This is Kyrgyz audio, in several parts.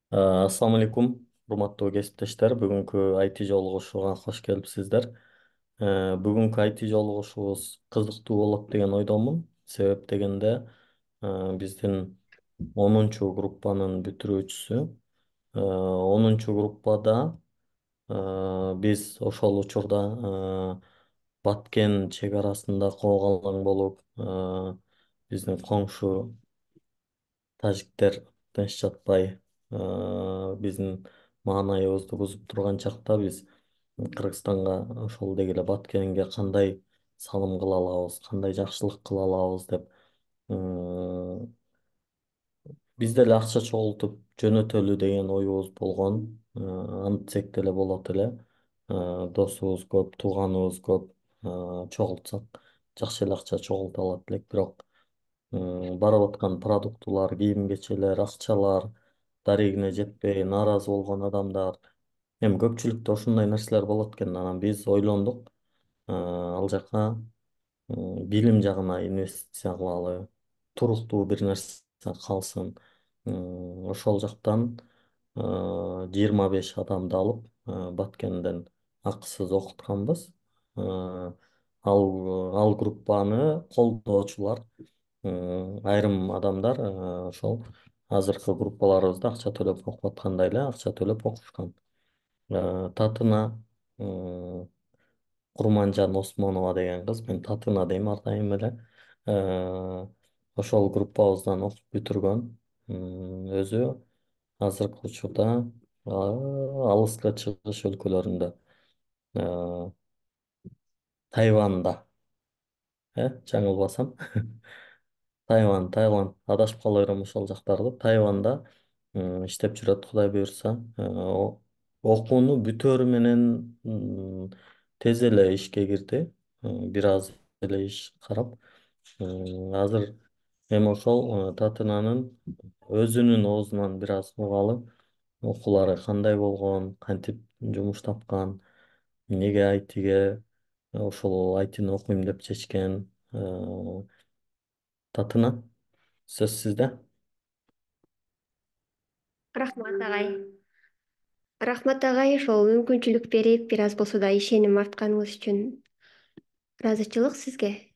Ассаламу алейкум, урматтуу кесиптештер. Бүгүнкү IT жолугушууга кош келипсиздер. Бүгүнкү IT жолугушуубуз кызыктуу болот деген ойдомун. Себеп дегенде, биздин 10 группанын бүтүрүүчүсү. 10 группада биз ошол учурда Баткен чек арасында коогалаң болуп, биздин коңшу тажиктер тынч жатпай биздин маанайыбызды бузуп турган чакта биз Кыргызстанга ошол деги эле Баткенге кандай салым кыла алабыз, кандай жакшылык кыла алабыз деп биз деле акча чогултуп жөнөтөлү деген оюбуз болгон. Антсек деле болот эле. Досубуз көп, тууганыбыз көп. Чогултсак жакшы эле акча чогулта алат элек. Бирок барып аткан продуктулар, кийим-кечелер, акчалар дарегине жетпей нааразы болгон адамдар. Эми көпчүлүктө ушундай нерселер болот экен. Анан биз ойлондук, ал жака билим жагына инвестиция кылалы, туруктуу бир нерсе калсын. Ошол жактан 25 адамды алып Баткенден акысыз окутканбыз. Э, ал группаны колдоочулар, айрым адамдар ошол азыркы группаларыбызда акча төлөп окуп аткандай эле акча төлөп окушкан. Татына Курманжан Осмонова деген кыз, мен Татына дейм ар дайым эле. Э, Ошол группабыздан окуп бүтүргөн. Өзү азыркы учурда алыска чыгыш өлкөлөрүндө, э, Тайванда, жаңылбасам. Таиланд, адашып кала берем ошол жактарды. Тайванда иштеп жүрөт, Кудай буюрса. Окууну бүтөөрү менен тез эле ишке кирди. Бир аз эле иш карап. Азыр эми ошол Татынанын өзүнүн оозунан бир аз угалы, окуулары кандай болгон, кантип жумуш тапкан, эмнеге айтиге ошол айтини окуйм деп чечкен. Татына, сөз сизде. Рахмат агай. Рахмат агай, ошол мүмкүнчүлүк берип, бир аз болсо да ишеним артканыңыз үчүн ыраазычылык сизге.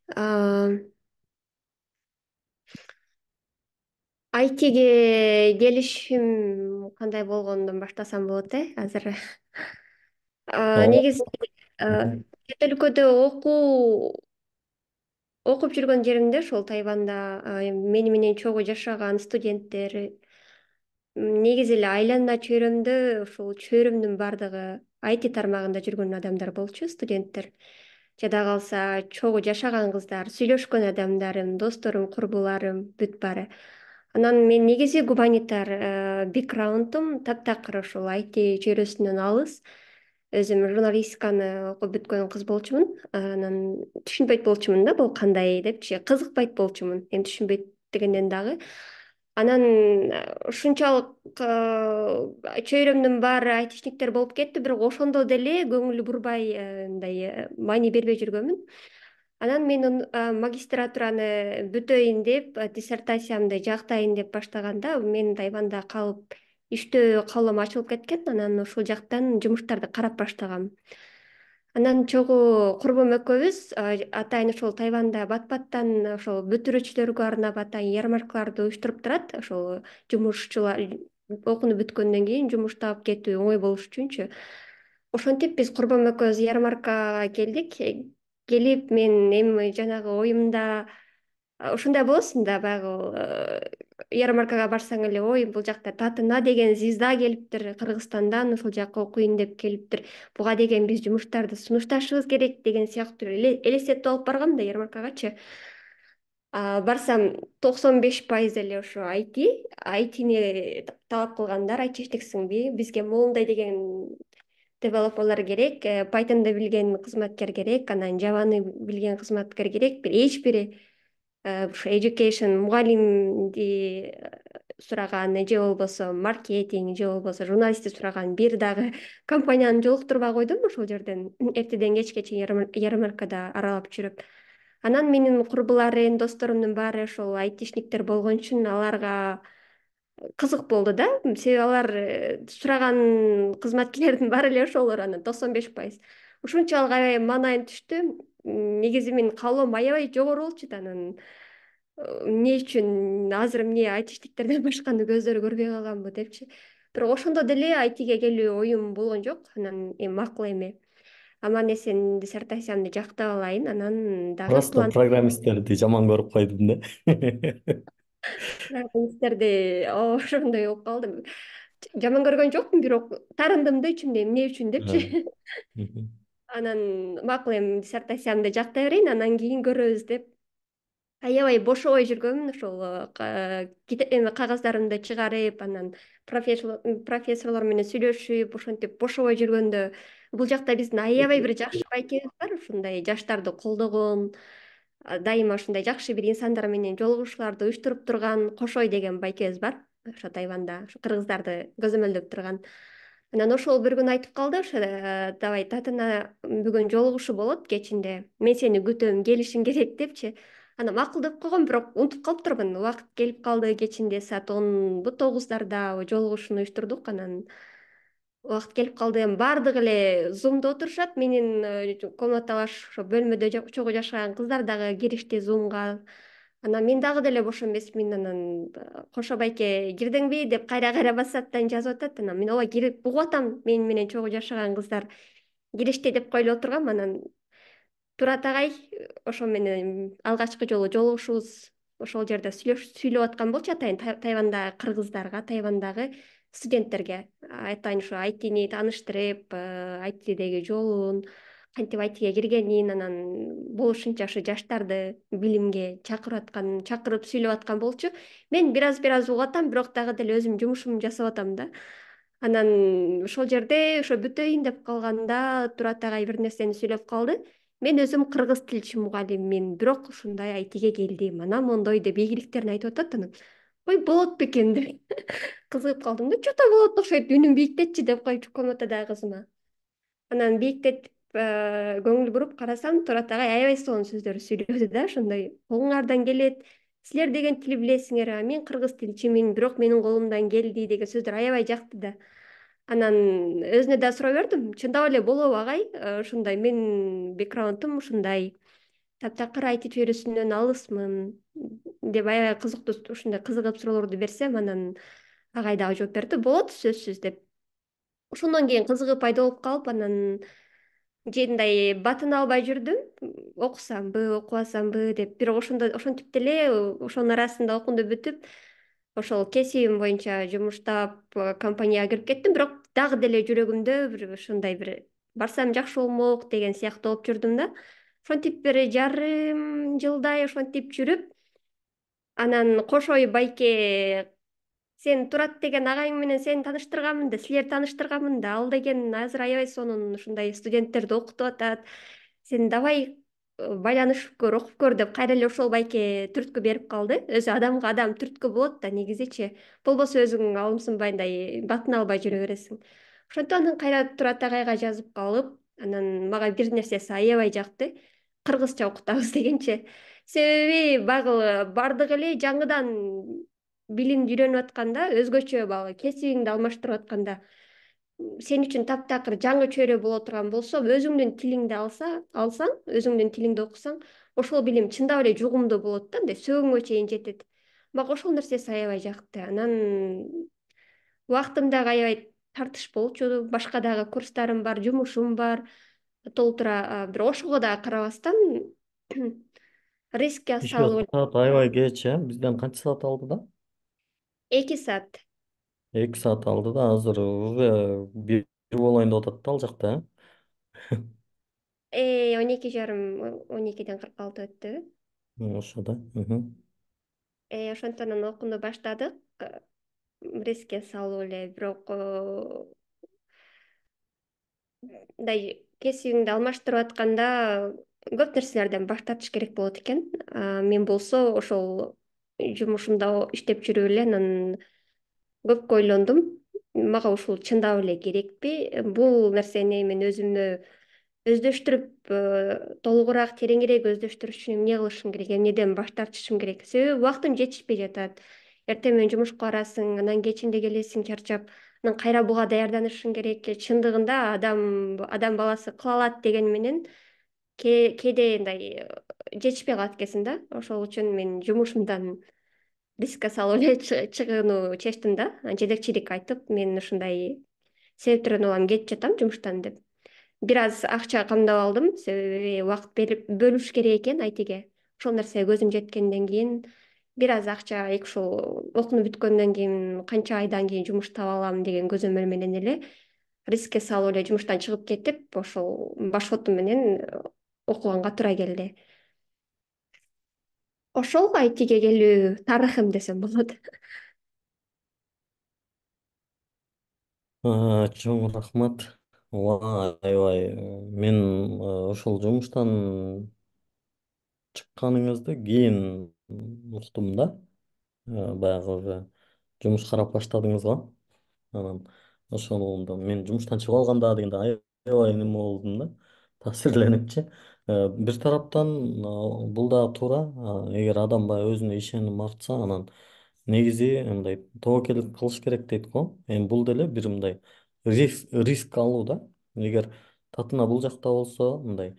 Айтиге келишим кандай болгондон баштасам болот, азыр. Ооба. Негизи чет өлкөдө окуп жүргөн жеримде, ошол Тайванда мени менен чогуу жашаган студенттер, негизи эле айлана чөйрөмдө ушул чөйрөмдүн баардыгы IT тармагында жүргөн адамдар болчу, студенттер. Жада калса чогуу жашаган кыздар, сүйлөшкөн адамдарым, досторум, курбуларым бүт баары. Анан мен негизи гуманитар бэкграундум таптакыр ошол IT чөйрөсүнөн алыс. Өзүм журналистиканы окуп бүткөн кыз болчумун. Анан түшүнбөйт болчумун да, бул кандай депчи, кызыкпайт болчумун. Эми түшүнбөйт дегенден дагы. Анан ушунчалык чөйрөмдүн баары айтишниктер болуп кетти, бирок ошондо деле көңүл бурбай, мындай маани бербей жүргөнмүн. Анан мен магистратураны бүтөйүн деп, диссертациямды жактайын деп баштаганда, мен Тайванда калып иштөө каалоом ачылып кеткен. Анан ушул жактан жумуштарды карап баштагам. Анан чогуу курбум экөөбүз атайын ошол Тайванда бат-баттан ошол бүтүрүүчүлөргө арнап атайын ярмаркаларды уюштуруп турат. Ошол жумушчулар окууну бүткөндөн кийин жумуш таап кетүү оңой болуш үчүнчү. Ошентип биз курбум экөөбүз ярмаркага келдик. Келип мен эми жанагы оюмда ушундай болосуң да, баягы ярмаркага барсаң эле, ой, бул жакта Татына деген звезда келиптир, Кыргызстандан ушул жака окуйн деп келиптир. Буга деген биз жумуштарды сунушташыбыз керек деген сыяктуу элестетип алып баргам да ярмаркагачы. Барсам 95% эле ошо айтини талап кылгандар, айтишниксиңби, бизге моундай деген девелоперлер керек, Python'ды билген кызматкер керек, анан Java'ны билген кызматкер керек. Эч бири ушу education мугалимди сураган, же болбосо маркетинг, же болбосо журналистти сураган бир дагы компанияны жолуктурбай койдум ошол жерден. Эртеден кечке чейин ярмаркада аралап жүрүп. Анан менин курбуларым, досторумдун баары ошол айтишниктер болгон үчүн аларга кызык болду да, себеби алар сураган кызматкерлердин баары эле ошолор, анан 95%. Ушунчалык аябай маанайым түштү. Негизи менин каалоом аябай жогору болчу да, анан эмне үчүн азыр эмне айтиштиктерден башканы көздөрү көрбөй калганбы депчи. Бирок ошондо деле айтиге келүү оюм болгон жок. Анан эми макул эми аман эсен диссертациямды жактап алайын, анан дагы Просто план программисттерди жаман көрүп койдум да. программисттерди ошондой болуп калдым. Жаман көргөн жокмун, бирок таарындым да ичимде эмне үчүн депчи. А, мгм. Анан макул эми диссертациямды жактай берейин, анан кийин көрөбүз деп аябай бошобой жүргөмүн. Ошол эми кагаздарымды чыгарып, анан профессорлор менен сүйлөшүп, ошентип бошобой жүргөндө бул жакта биздин аябай бир жакшы байкебиз бар, ушундай жаштарды колдогон, дайыма ушундай жакшы бир инсандар менен жолугушууларды уюштуруп турган Кошой деген байкебиз бар. Ошо Тайванда ошо кыргыздарды көзөмөлдөп турган. Анан ошол бир күнү айтып калды, ошо давай татына бүгүн жолугушуу болот кечинде. Мен сени күтөм, келишиң керек депчи. Анан макул деп койгом, бирок унутуп калыптырмын. Убакыт келип калды, кечинде саат 10бу 9дарда жолугушууну уюштурдук. Анан убакыт келип калды, эми баардыгы эле зумда отурушат. Менин комнаталаш ошо бөлмөдө чогуу жашаган кыздар дагы киришти зумга. Анан мен дагы деле бош эмесмин. Анан Кошо байке кирдиңби деп кайра кайра WhatsApp'тан жазып атат. Анан мен ооба кирип угуп атам, менин чогуу жашаган кыздар киришти деп коюлуп отургам. Анан Турат агай ошо менен алгачкы жолу жолугушуубуз ошол жерде сүйлөп аткан болчу атайын Тайвандагы кыргыздарга, Тайвандагы студенттерге. Атайын ошо айтини тааныштырып, айтидеги жолун, кантип айтиге киргенин, анан болушунча ошо жаштарды билимге чакырып сүйлөп аткан болчу. Мен бир аз угуп атам, бирок дагы деле өзүм жумушумду жасап атам да. Анан ошол жерде ошо бүтөйүн деп калганда Турат агай бир нерсени сүйлөп калды. Мен өзүм кыргыз тилчи мугалиммин, бирок ушундай айтиге келдим. Анан мондой деп ийгиликтерин айтып атат. Анан ой болот бекен деп кызыгып калдым да. Чото болот окшойт, үнүн бийиктетчи деп койчу комнатадагы кызыма. Анан бийиктетип көңүл буруп карасам, Турат агай аябай сонун сөздөр сүйлөдү да, ошондой колуңардан келет, силер деген тил билесиңер, мен кыргыз тилчимин, бирок менин колумдан келди деген сөздөр аябай жакты да. Анан өзүнө да сурай бердим, чындап эле болобу агай, ушундай менин бекграундум ушундай, таптакыр айти чөйрөсүнөн алысмын деп аябай кызыктуу ушундай кызыгып суроолорду берсем, анан агай дагы жооп берди, болот сөзсүз деп. Ошондон кийин кызыгуу пайда болуп калып, анан жындай батын албай жүрдүм, окусамбы окубасамбы деп. Бирок ошентип деле ошонун арасында окууну бүтүп, ошол кесибим боюнча жумуштап компанияга кирип кеттим. Бирок дагы деле жүрөгүмдө бир ушундай бир барсам жакшы болмок деген сыяктуу болуп жүрдүм да. Ошентип бир жарым жылдай ошентип жүрүп, анан Кошой байке, сен Турат деген агайың менен сени тааныштырганмын да, силерди тааныштырганмын да, ал деген азыр аябай сонун ушундай студенттерди окутуп атат. Сен давай байланышып көр, окуп көр деп кайра эле ошол байке түрткү берип калды. Өзү адамга адам түрткү болот да негизичи. Болбосо өзүң алымсынбайдай батын албай жүрө бересиң. Ошентип анан кайра Турат агайга жазып калып, анан мага бир нерсеси аябай жакты. Кыргызча окутабыз дегенче. Себеби багы бардыгы эле жаңыдан билимди үйрөнүп атканда, өзгөчө багы кесибиңди алмаштырып атканда, сен үчүн таптакыр жаңы чөйрө боло турган болсо, өзүңдүн тилиңди алсаң, өзүңдүн тилиңди окусаң, ошол билим чындап эле жугумдуу болот да, ындай сөөгүңө чейин жетет. Мага ошол нерсеси аябай жакты. Анан убактым дагы аябай тартыш болчу, башка дагы курстарым бар, жумушум бар, толтура, бирок ошого дагы карабастан рискке Еще салып саат аябай кеч, бизден канча саат алды да? 2 саат. 2 саат алды да, азыр уже бир болоюн деп атат да ал жакта, 12:30, 12:46 өттү. Ошо да. Мгм. Ошондон анан окууну баштадык. Риске салып эле, бирок мындай кесибиңди алмаштырып атканда көп нерселерден баш тартыш керек болот экен. Мен болсо ошол жумушумда иштеп жүрүп эле анан көп ойлондум. Мага ушул чындап эле керекпи? Бул нерсени мен өзүмө өздөштүрүп, толугураак, тереңирээк өздөштүрүш үчүн эмне кылышым керек, эмнеден баш тартышым керек? Себеби убактым жетишпей жатат. эртең менен жумушка барасың, анан кечинде келесиң чарчап, анан кайра буга даярданышың керек. Чындыгында адам баласы кыла алат деген менен кээде мындай жетишпей калат экенсиң да. Ошол үчүн мен жумушумдан рискке салып эле чыгууну чечтим да. Жетекчиликке айтып, мен ушундай себептерден улам кетип жатам жумуштан деп. Бир аз акча камдап алдым, себеби убакыт бөлүш керек экен айтиге. Ошол нерсеге көзүм жеткенден кийин бир аз акча ушул окууну бүткөндөн кийин канча айдан кийин жумуш таба алам деген көзөмөл менен эле рискке салып эле жумуштан чыгып кетип, ошол баш фотум менен окуганга туура келди. Ошол айтиге келүү тарыхым десем болот. Чоң рахмат. Аябай мен ошол жумуштан чыкканыңызды кийин уктум да. Баягы уже жумуш карап баштадыңыз го. Анан ошондо мен жумуштан чыгып алганда дегенде аябай неме болдум да. Таасирленипчи. Бир тараптан бул дагы туура. Эгер адам баягы өзүнө ишеним артса, анан негизи мындай тобокелдик кылыш керек дейт го. Эми бул деле бир мындай риск алуу да. Эгер татына бул жакта болсо, мындай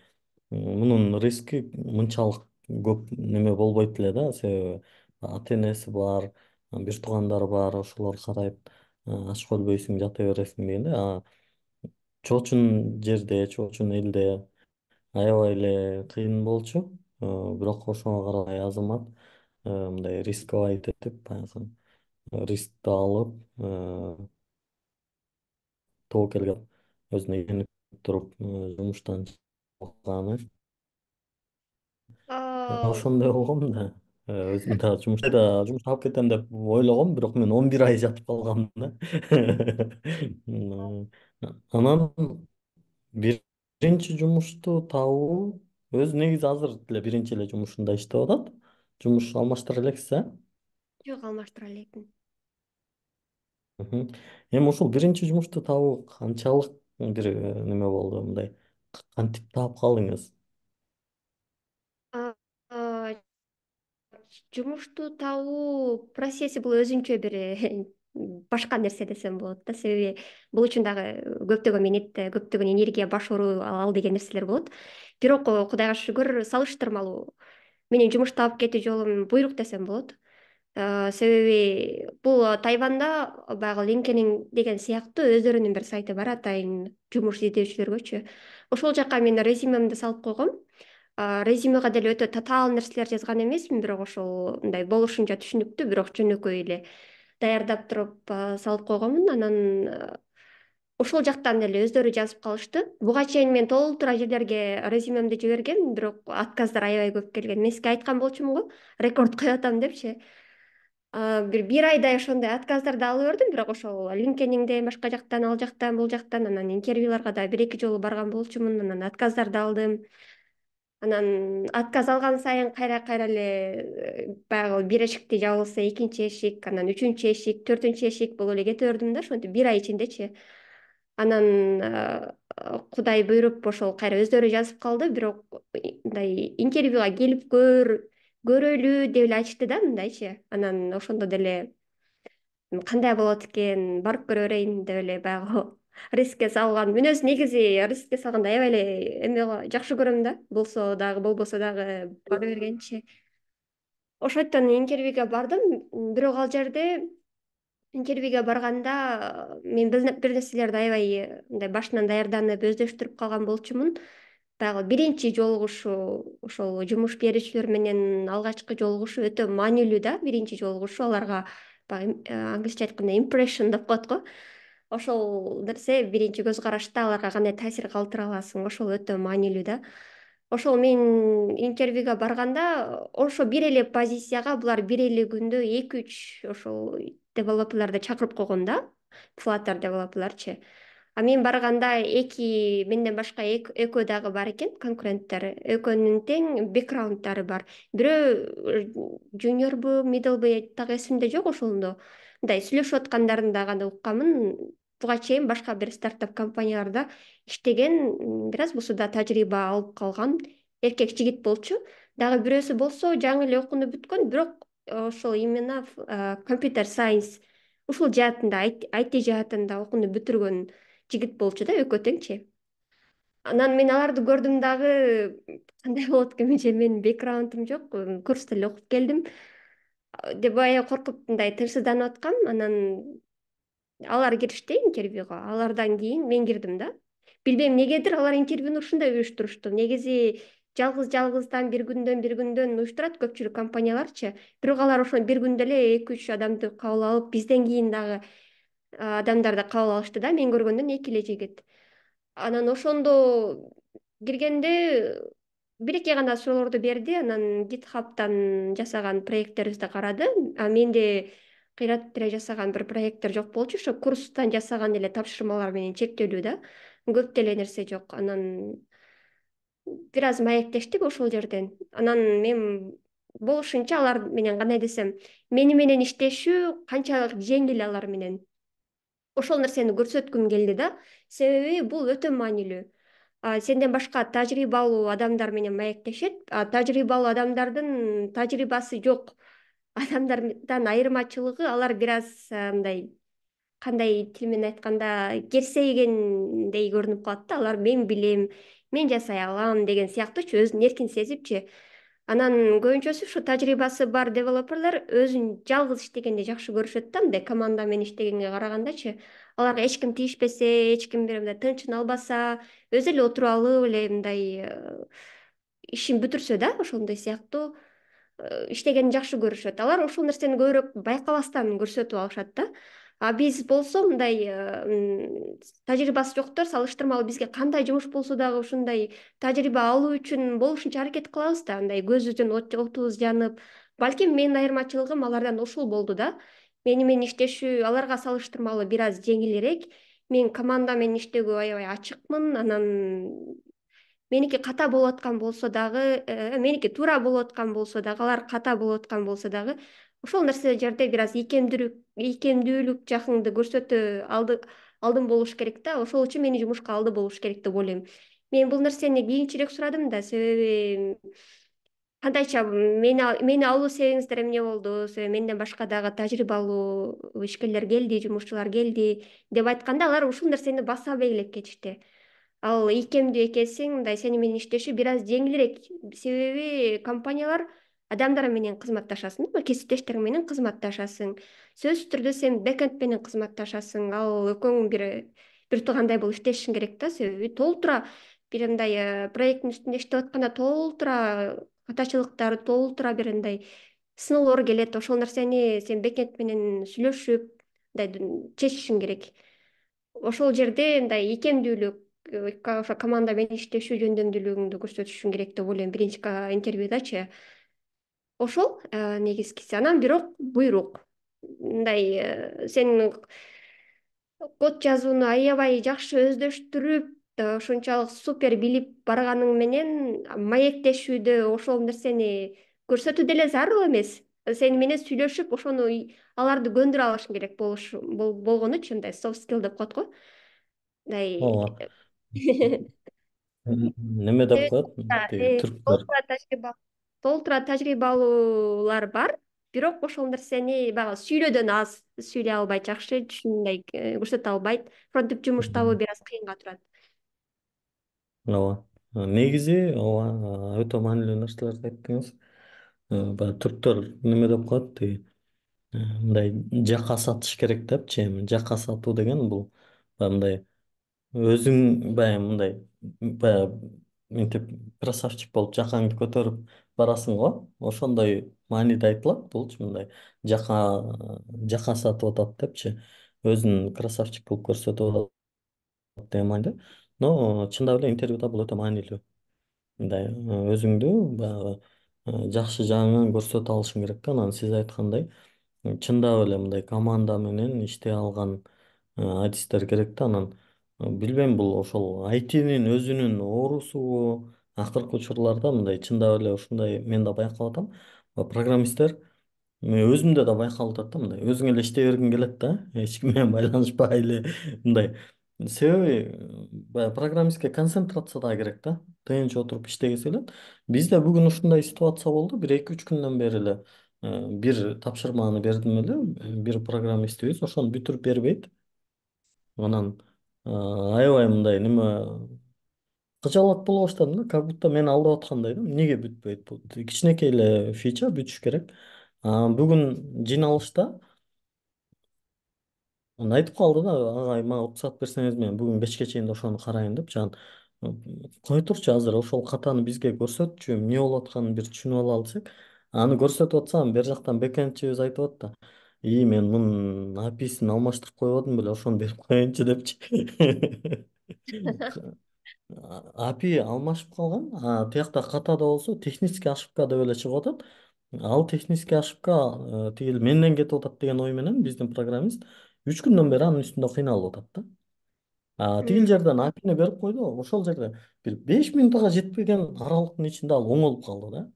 мунун риски мынчалык көп неме болбойт эле да, себеби ата энеси бар, бир туугандары бар, ошолор карайт, аш өлбөйсүң, жата бересиң дегенде, чоочун жерде, чоочун элде аябай эле кыйын болчу. Бирок ошого карабай азамат мындай рисковать этип, баягы рискти алып, тобокелге өзүнө ишенип туруп жумуштан чыкканы. А, Ошондой болгом да. Өзүм да жумуш таап кетем деп ойлогом, бирок мен 11 ай жатып калгам да. Анан биринчи жумушту табуу өзү негизи азыр деле биринчи эле жумушунда иштеп атат. Жумуш алмаштыра элексиз, э? жок, алмаштыра элекмин. Мгм. Эми ушул биринчи жумушту табуу канчалык бир неме болду, мындай кантип таап калдыңыз? А, а, жумушту табуу процесси бул өзүнчө бир башка нерсе десем болот да, себеби бул үчүн дагы көптөгөн минет, көптөгөн энергия, баш оору ал деген нерселер болот. Бирок Кудайга шүгүр, салыштырмалуу менин жумуш таап кетүү жолум буйрук десем болот. Себеби бул Тайванда баягы LinkedIn деген сыяктуу өздөрүнүн бир сайты бар, атайын жумуш издөөчүлөргөчү. Ошол жака мен резюмемди салып койгом. Резюмега деле өтө татаал нерселер жазган эмесмин, бирок ошол мындай болушунча түшүнүктүү, бирок жөнөкөй эле даярдап туруп салып койгонмун. Анан ошол жактан эле өздөрү жазып калышты. Буга чейин мен толтура жерлерге резюмемди жибергем, бирок отказдар аябай көп келген. Мен сизге айткан болчумун го, рекорд коюп атам депчи. Бир айдай ошондой отказдарды алып бердим, бирок ошол LinkedIn'ден, башка жактан, ал жактан, бул жактан, анан интервьюларга да бир эки жолу барган болчумун, анан отказдарды алдым. Анан отказ алган сайын кайра кайра эле баягы бир эшикти жабылса экинчи эшик, анан үчүнчү эшик, төртүнчү эшик болуп эле кете бердим да, ошентип бир ай ичиндечи. Анан Кудай буйруп ошол кайра өздөрү жазып калды, бирок мындай интервьюга келип көрөлү деп эле айтышты да, мындайчы. Анан ошондо деле кандай болот экен, барып көрө берейин деп эле баягы рискке салган. Мен өзү негизи рискке салганды аябай эле жакшы көрөм да. Болсо дагы, болбосо дагы бара бергенчи. Ошондон интервьюга бардым, бирок ал жерде интервьюга барганда мен бир нерселерди аябай мындай башынан даярданып өздөштүрүп калган болчумун. Баягы биринчи жолугушуу, ошол жумуш берүүчүлөр менен алгачкы жолугушуу өтө маанилүү да. Биринчи жолугушуу аларга баягы англисче айтканда impression деп коет го. Ошол нерсе биринчи көз карашта аларга кандай таасир калтыра аласың, ошол өтө маанилүү да. Ошол мен интервьюга барганда ошо бир эле позицияга булар бир эле күндө эки үч ошол девелоперлерди чакырып койгон да, Flutter девелоперлерчи. А мен барганда менден башка экөө дагы бар экен, конкуренттер. Экөөнүн тең бекграунддары бар. Бирөө жуниорбу, middleбу так эсимде жок ошондо. Мындай сүйлөшүп аткандарын да гана укканмын. Буга чейин башка бир стартап компанияларда иштеген, бир аз болсо да тажрыйба алып калган эркек жигит болчу. Дагы бирөөсү болсо жаңы эле окууну бүткөн, бирок ошол именно компьютер сайенс ушул жаатында, IT жаатында окууну бүтүргөн жигит болчу да, экөө теңчи. Анан мен аларды көрдүм дагы, кандай болот экен, менин бэкграундум жок, курста эле окуп келдим деп бая коркуп мындай тынчсызданып аткам. Анан алар киришти интервьюга. Алардан кийин мен кирдим да. Билбейм эмнегедир алар интервьюну ушундай уюштурушту. Негизи жалгыз бир күндөн уюштурат көпчүлүк компанияларчы. Бирок алар ошо бир күндө эле 2-3 адамды кабыл алып, бизден кийин дагы адамдарды кабыл алышты да. Мен көргөндөн 2 эле жигит. Анан ошондо киргенде бир эки гана суроолорду берди. Анан GitHub'тан жасаган проекттерибизди карады. А менде кыйратып деле жасаган бир проекттер жок болчу. Ошо курстан жасаган эле тапшырмалар менен чектелүү да. Көп деле нерсе жок. Анан бир аз маектештик ошол жерден. Анан мен болушунча алар менен, кандай десем, мени менен иштешүү канчалык жеңил алар менен. Ошол нерсени көрсөткүм келди да. Себеби бул өтө маанилүү. Сенден башка тажрыйбалуу адамдар менен маектешет. Тажрыйбалуу адамдардын тажрыйбасы жок адамдардан айырмачылыгы, алар бир аз мындай, кандай тил менен айтканда, керсейгендей көрүнүп калат да. Алар мен билем, мен жасай алам деген сыяктуучу, өзүн эркин сезипчи. Анан көбүнчөсү ушу тажрыйбасы бар девелоперлер өзүн жалгыз иштегенди жакшы көрүшөт да, мындай команда менен иштегенге карагандачы. Аларга эч ким тийишпесе, эч ким бир мындай тынчын албаса, өзү эле отуруп алып эле мындай ишин бүтүрсө да, ошондой сыяктуу иштегенди жакшы көрүшөт. Алар ошол нерсени көбүрөөк байкабастан көрсөтүп алышат да. А биз болсо мындай тажрыйбасы жоктор салыштырмалуу бизге кандай жумуш болсо дагы ушундай тажрыйба алуу үчүн болушунча аракет кылабыз да, андай көзүбүздүн отубуз жанып. Балким менин айырмачылыгым алардан ушул болду да. Мени менен иштешүү аларга салыштырмалуу бир аз жеңилирээк. Мен команда менен иштөөгө аябай ачыкмын. Анан меники ката болуп аткан болсо дагы, меники туура болуп аткан болсо дагы, алар ката болуп аткан болсо дагы, ошол нерсе жерде бир аз ийкемдүүлүк жакыңды көрсөтө алдым болуш керек да. Ошол үчүн мени жумушка алды болуш керек деп ойлойм. Мен бул нерсени кийинчерээк сурадым да, себеби кандайча мени алуу себебиңиздер эмне болду? Себеби менден башка дагы тажрыйбалуу ишкерлер келди, жумушчулар келди деп айтканда, алар ушул нерсени баса белгилеп кетишти. Ал ийкемдүү экенсиң, мындай сени менен иштеши бир аз жеңилирээк. Себеби компаниялар адамдар менен кызматташасың, кесиптештериң менен кызматташасың. Сөзсүз түрдө сен бэкэнд менен кызматташасың. Ал экөөң бир туугандай болуп иштешиң керек да. Себеби толтура бир мындай проекттин үстүндө иштеп атканда толтура катачылыктар, толтура бир мындай сыноолор келет. Ошол нерсени сен бэкэнд менен сүйлөшүп мындай чечишиң керек. Ошол жерде мындай ийкемдүүлүк, ошо команда менен иштешүү жөндөмдүүлүгүңдү көрсөтүшүң керек деп ойлойм биринчи интервьюдачы. Ошол негизгиси. Анан бирок буйрук мындай, сен код жазууну аябай жакшы өздөштүрүп, ушунчалык супер билип барганың менен маектешүүдө ошол нерсени көрсөтүү деле зарыл эмес. Сени менен сүйлөшүп, ошону аларды көндүрө алышың керек болгонучу, мындай soft skill деп коет го. Ооба. Мындай Неме деп коет тиги түрктөр. толтура тажрыйбалуулар бар, бирок ошол нерсени баягы сүйлөөдөн аз сүйлөй албайт, жакшы мындай көрсөтө албайт. Фронттук жумуш табуу бир аз кыйынга турат. Ооба. Негизи ооба, өтө маанилүү нерселерди айттыңыз. Баягы түрктөр неме деп коет тиги, мындай жака сатыш керек депчи. Эми жака сатуу деген бул баягы мындай өзүң баягы мындай баягы мынтип красавчик болуп жакаңды көтөрүп барасың го. Ошондой мааниде айтылат булчу, мындай жака жака сатып атат депчи. Өзүн красавчик кылып көрсөтүп атат деген мааниде. Но чындап эле интервьюда бул өтө маанилүү. Мындай өзүңдү баягы жакшы жагыңан көрсөтө алышың керек да. Анан сиз айткандай чындап эле мындай команда менен иштей алган адистер керек да. Анан билбейм, бул ошол айтинин өзүнүн оорусубу, акыркы учурларда мындай чындап эле ушундай мен да байкап атам. Программисттер, мен өзүмдө да байкалып атат да, мындай өзүң эле иштей бергиң келет да, эч ким менен байланышпай эле мындай. Себеби баягы программистке концентрация да керек да, тынч отуруп иштегиси келет. Бизде бүгүн ушундай ситуация болду, бир 2-3 күндөн бери эле бир тапшырманы бердим эле, бир программистибиз ошону бүтүрүп бербейт. Анан аябай мындай неме кыжалат боло баштадым да, как будто мени алдап аткандай да. Эмнеге бүтпөйт бул? Кичинекей эле фича, бүтүш керек. Бүгүн жыйналышта айтып калды да, агай мага уруксат берсеңиз мен бүгүн кечке чейин ошону карайын деп. Жан кой турчу, азыр ошол катаны бизге көрсөтчү, эмне болуп атканын бир түшүнүп алалы десек. Аны көрсөтүп атсам, бер жактан бекендчибиз айтып атты. Мен мунун API'син алмаштырып койбодум беле, ошону берип коеюнчу депчи. API алмашып калган. Тиякта катада болсо технический ошибка деп эле чыгып атат. Ал технический ошибка тигил менден кетип атат деген ой менен биздин программист 3 күндөн бери анын үстүндө кыйналып атат да. Тигил жерден API'ни берип койду. Ошол жерде бир 5 минутка жетпеген аралыктын ичинде ал оңолуп калды да.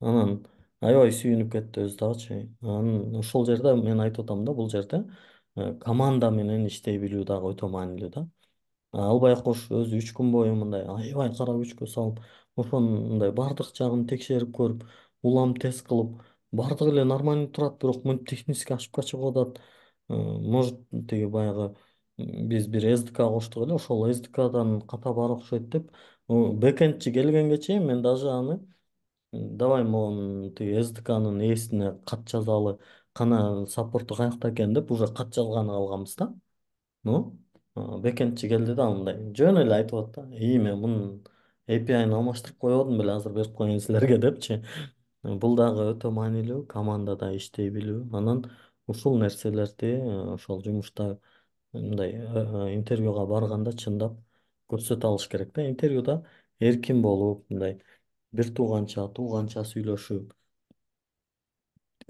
Анан аябай сүйүнүп кетти өзү дагычы. Анан ошол жерде мен айтып атам да, бул жерде команда менен иштей билүү дагы өтө маанилүү да. Албай кош өзү 3 күн бою мындай аябай кара күчкө салып, ошонун мындай баардык жагын текшерип көрүп, улам тест кылып, баардыгы эле нормально турат, бирок мынтип технический ошибка чыгып атат. Может, тиги баягы биз бир SDK коштук эле, ошол SDKдан ката бар окшойт деп, бэкэндчи келгенге чейин мен даже аны давай могун тиги SDKнын ээсине кат жазалы, кана саппорту каякта экен деп уже кат жазганы алганбыз да. Ну, бекендчи келди да мындай жөн эле айтып атты да. Мен мунун API'ны алмаштырып койбодум беле, азыр берип коеюн силерге депчи. Бул дагы өтө маанилүү, командада иштей билүү. Анан ушул нерселерди ошол жумушта мындай интервьюга барганда чындап көрсөтө алыш керек да. Интервьюда эркин болуп, мындай бир тууганча сүйлөшүп.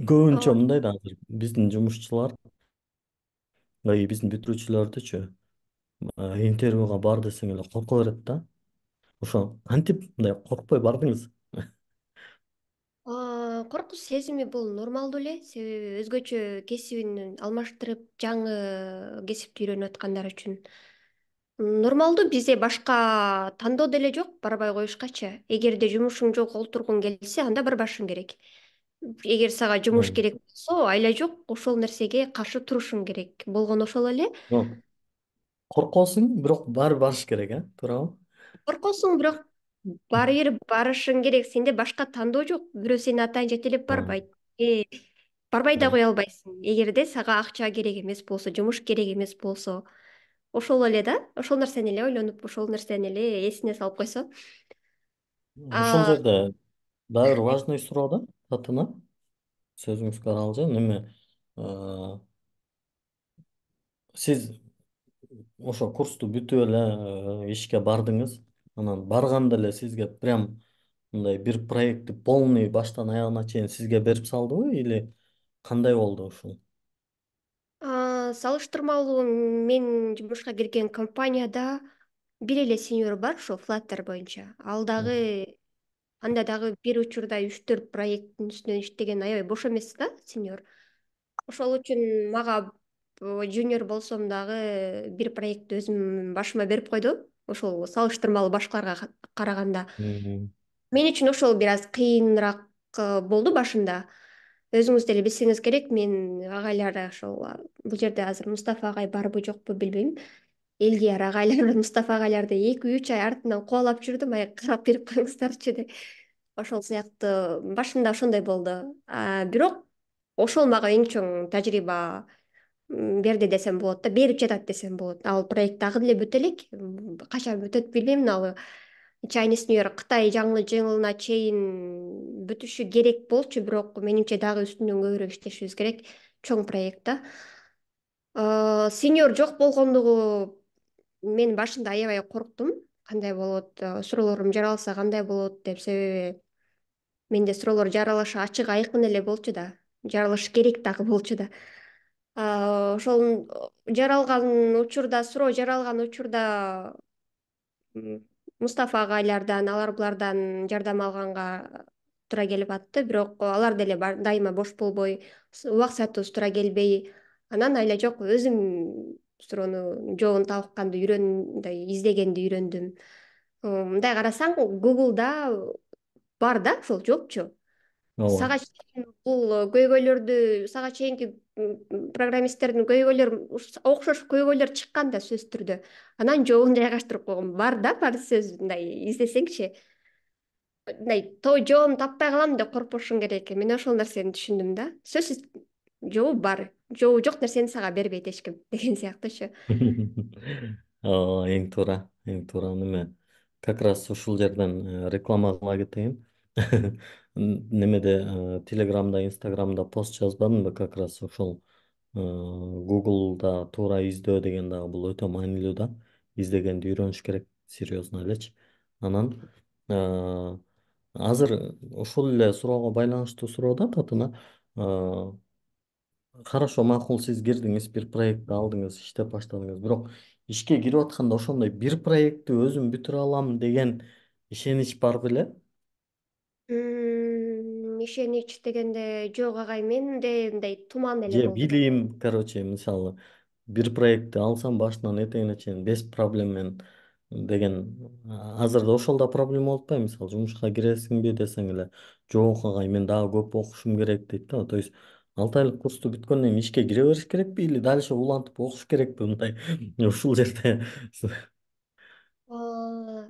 Көбүнчө мындай да, азыр биздин жумушчулар, биздин бүтүрүүчүлөрдүчү интервьюга бар десең эле корко берет да. Ошо кантип мындай коркпой бардыңыз? Коркуч сезими бул нормалдуу эле, себеби өзгөчө кесибин алмаштырып жаңы кесипти үйрөнүп аткандар үчүн нормалдуу. Бизде башка тандоо деле жок, барбай коюшкачы. Эгерде жумушуң жок, олтургуң келсе, анда барбашың керек. Эгер сага жумуш Мм. керек болсо, айла жок, ошол нерсеге каршы турушуң керек. Болгону ошол эле. Ну, коркосуң, бирок баары барыш керек, туурабы? Коркосуң, бирок баары бир барышың керек. Сенде башка тандоо жок. Бирөө сени атайын жетелеп Мм. барбайт. Барбай да Мм. кое албайсың. Эгерде сага акча керек эмес болсо, жумуш керек эмес болсо. Ошол эле да. Ошол нерсени эле ойлонуп, ошол нерсени эле эсине салып койсо. Ошол А, жерде дагы бир важный суроо да, Татына. Сөзүңүзгө аралжы. Неме сиз ошо курсту бүтүп эле ишке бардыңыз. Анан барганда эле сизге прям мындай бир проектти полный баштан аягына чейин сизге берип салдыбы или кандай болду ушул? салыштырмалуу мен жумушка кирген компанияда бир эле сеньор бар, ошо Flutter боюнча. Ал дагы анда дагы бир учурда 3-4 проекттин үстүнөн иштеген аябай бош эмес да сеньор. Ошол үчүн мага жуниор болсом дагы бир проектти өзүм башыма берип койду. Ошол салыштырмалуу башкаларга караганда. Мгм. Мен үчүн ошол бир аз кыйыныраак болду башында. Өзүңүз деле билсеңиз керек, мен агайлар ошол бул жерде азыр Мустафа агай барбы жокпу билбейм. Элдияр агайлар Мустафа агайларды 2-3 ай артынан кубалап жүрдүм, ай карап берип коюңуздарчы деп. Ошол сыяктуу башында ошондой болду. Бирок ошол мага эң чоң тажрыйба берди десем болот да, берип жатат десем болот. Ал проект дагы деле бүтө элек. Качан бүтөт билбейм. Ал Chinese New Year Кытай жаңы жылына чейин бүтүшү керек болчу, бирок менимче дагы үстүнөн көбүрөөк иштешибиз керек. Чоң проект да. Сеньор жок болгондугу мен башында аябай корктум. Кандай болот, суроолорум жаралса кандай болот деп, себеби менде суроолор жаралышы ачык айкын эле болчу да. Жаралышы керек дагы болчу да. Ошол суроо жаралган учурда Мустафа агайлардан, алар булардан жардам алганга туура келип атты. Бирок алар деле дайыма бош болбой, убак-саатыбыз туура келбей, анан айла жок өзүм суроону жообун табыкканды мындай издегенди үйрөндүм. Мындай карасаң, Google'да бар да ошол жоопчу. ооба. Сага чейин бул көйгөйлөрдү, сага чейинки программисттердин көйгөйлөрү окшош көйгөйлөр чыккан да сөзсүз түрдө. Анан жообун жайгаштырып койгом. Бар да, бар сөз мындай издесеңчи. Мындай жообун таппай калам деп коркпошуң керек экен. Мен ошол нерсени түшүндүм да. Сөзсүз жообу бар. Жообу жок нерсени сага бербейт эч ким деген сыяктуучу. Ооба, эң туура, эң туура неме. Как раз ушул жерден реклама кыла кетейин. Немеде Телеграмда, Инстаграмда пост жазбадымбы, как раз ушул Гуглда туура издөө деген дагы бул өтө маанилүү да. Издегенди үйрөнүш керек, серьезно элечи. Анан азыр ушул эле суроого байланыштуу суроо да, Татына. Хорошо, макул, сиз кирдиңиз, бир проектти алдыңыз, иштеп баштадыңыз. Бирок ишке кирип атканда ошондой бир проектти өзүм бүтүрө алам деген ишенич бар беле? Ишенич дегенде жок агай, менде мындай туман эле Же болду да. билим, короче, мисалы, бир проектти алсам башынан этегине чейин без проблем менен деген, азыр да ошол да проблема болуп атпайбы? Мисалы, жумушка киресиңби десең эле, жок агай, мен дагы көп окушум керек дейт да. То есть 6 айлык курсту бүткөндөн кийин ишке кире бериш керекпи или дальше улантып окуш керекпи мындай? Ушул жерде. Аа,